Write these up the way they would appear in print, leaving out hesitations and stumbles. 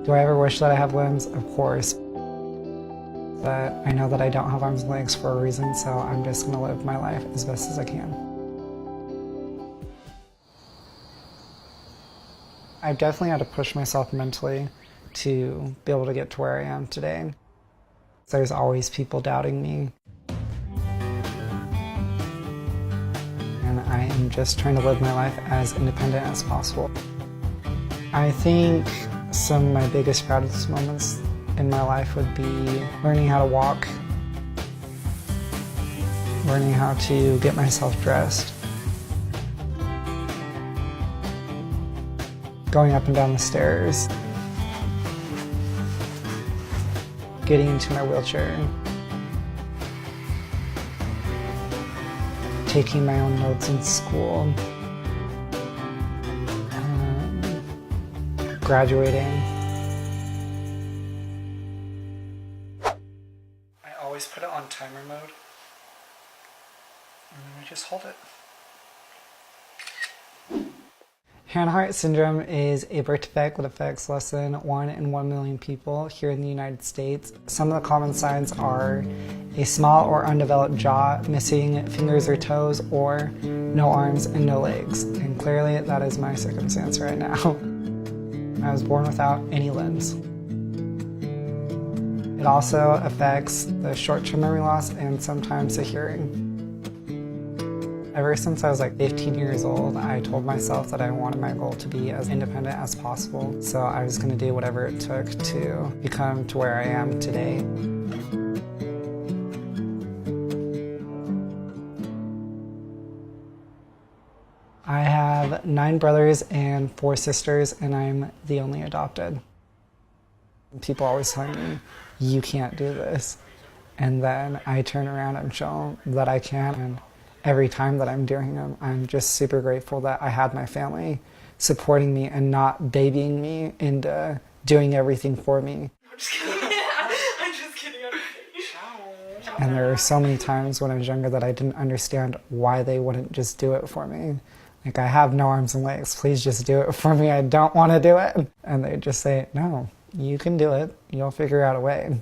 Do I ever wish that I have limbs? Of course. But I know that I don't have arms and legs for a reason, so I'm just going to live my life as best as I can. I've definitely had to push myself mentally to be able to get to where I am today. There's always people doubting me. And I am just trying to live my life as independent as possible. I think some of my biggest proudest moments in my life would be learning how to walk, learning how to get myself dressed, going up and down the stairs, getting into my wheelchair, taking my own notes in school, graduating. I always put it on timer mode, and then I just hold it. Hanhart syndrome is a birth defect that affects less than 1 in 1 million people here in the United States. Some of the common signs are a small or undeveloped jaw, missing fingers or toes, or no arms and no legs. And clearly that is my circumstance right now. I was born without any limbs. It also affects the short-term memory loss and sometimes the hearing. Ever since I was like 15 years old, I told myself that I wanted my goal to be as independent as possible. So I was going to do whatever it took to become to where I am today. I have 9 brothers and 4 sisters, and I'm the only adopted. People always tell me, you can't do this. And then I turn around and show them that I can. And every time that I'm doing them, I'm just super grateful that I had my family supporting me and not babying me into doing everything for me. I'm just kidding. I'm just kidding. And there were so many times when I was younger that I didn't understand why they wouldn't just do it for me. Like, I have no arms and legs, please just do it for me, I don't want to do it. And they'd just say, no, you can do it, you'll figure out a way.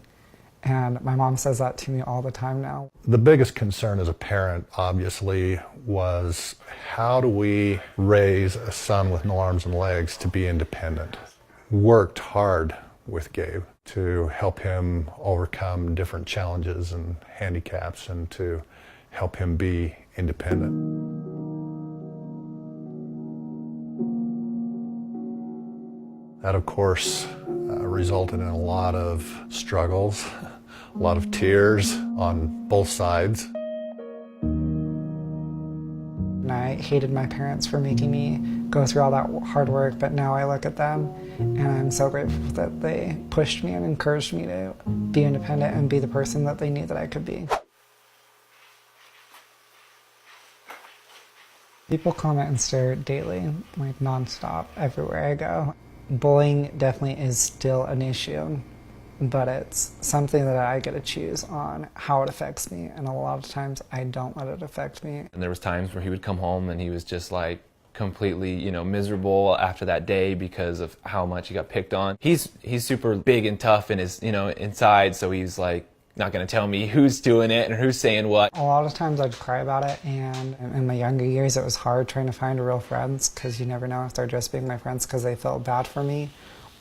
And my mom says that to me all the time now. The biggest concern as a parent, obviously, was how do we raise a son with no arms and legs to be independent? Worked hard with Gabe to help him overcome different challenges and handicaps and to help him be independent. That, of course, resulted in a lot of struggles, a lot of tears on both sides. And I hated my parents for making me go through all that hard work, but now I look at them and I'm so grateful that they pushed me and encouraged me to be independent and be the person that they knew that I could be. People comment and stare daily, like nonstop, everywhere I go. Bullying definitely is still an issue, but it's something that I get to choose on how it affects me, and a lot of times I don't let it affect me. And there was times where he would come home and he was just like completely, miserable after that day because of how much he got picked on. He's super big and tough in his, inside, so he's like not going to tell me who's doing it and who's saying what. A lot of times I'd cry about it, and in my younger years it was hard trying to find real friends because you never know if they're just being my friends because they felt bad for me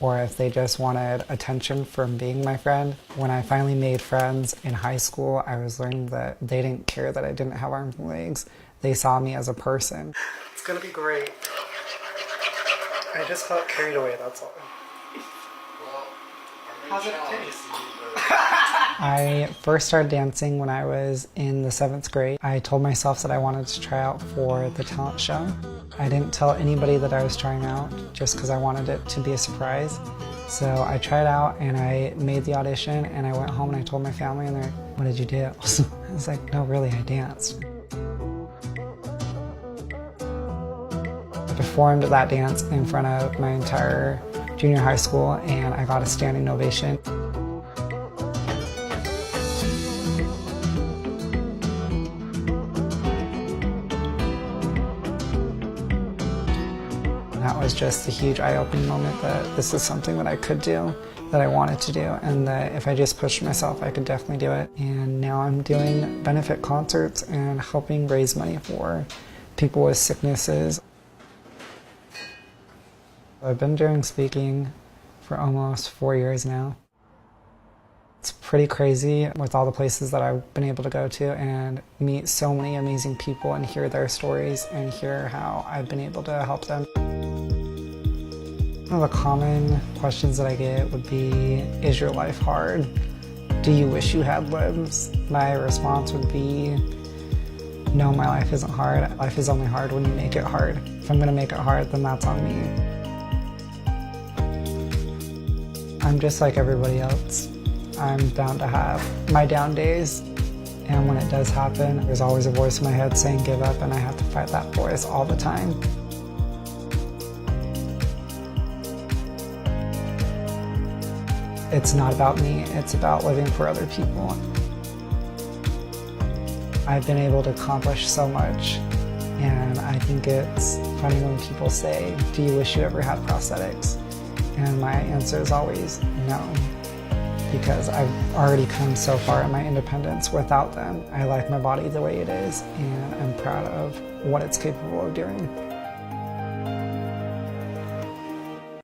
or if they just wanted attention from being my friend. When I finally made friends in high school, I was learning that they didn't care that I didn't have arms and legs. They saw me as a person. It's gonna be great. I just felt carried away, that's all. How's it taste? I first started dancing when I was in the 7th grade. I told myself that I wanted to try out for the talent show. I didn't tell anybody that I was trying out just because I wanted it to be a surprise. So I tried out and I made the audition and I went home and I told my family and they're like, what did you do? I was like, no, really, I danced. I performed that dance in front of my entire junior high school and I got a standing ovation. That was just a huge eye-opening moment that this is something that I could do, that I wanted to do, and that if I just pushed myself, I could definitely do it. And now I'm doing benefit concerts and helping raise money for people with sicknesses. I've been doing speaking for almost 4 years now. It's pretty crazy with all the places that I've been able to go to and meet so many amazing people and hear their stories and hear how I've been able to help them. One of the common questions that I get would be, is your life hard? Do you wish you had limbs? My response would be, no, my life isn't hard. Life is only hard when you make it hard. If I'm gonna make it hard, then that's on me. I'm just like everybody else. I'm bound to have my down days, and when it does happen, there's always a voice in my head saying give up, and I have to fight that voice all the time. It's not about me, it's about living for other people. I've been able to accomplish so much, and I think it's funny when people say, do you wish you ever had prosthetics? And my answer is always no, because I've already come so far in my independence without them. I like my body the way it is, and I'm proud of what it's capable of doing.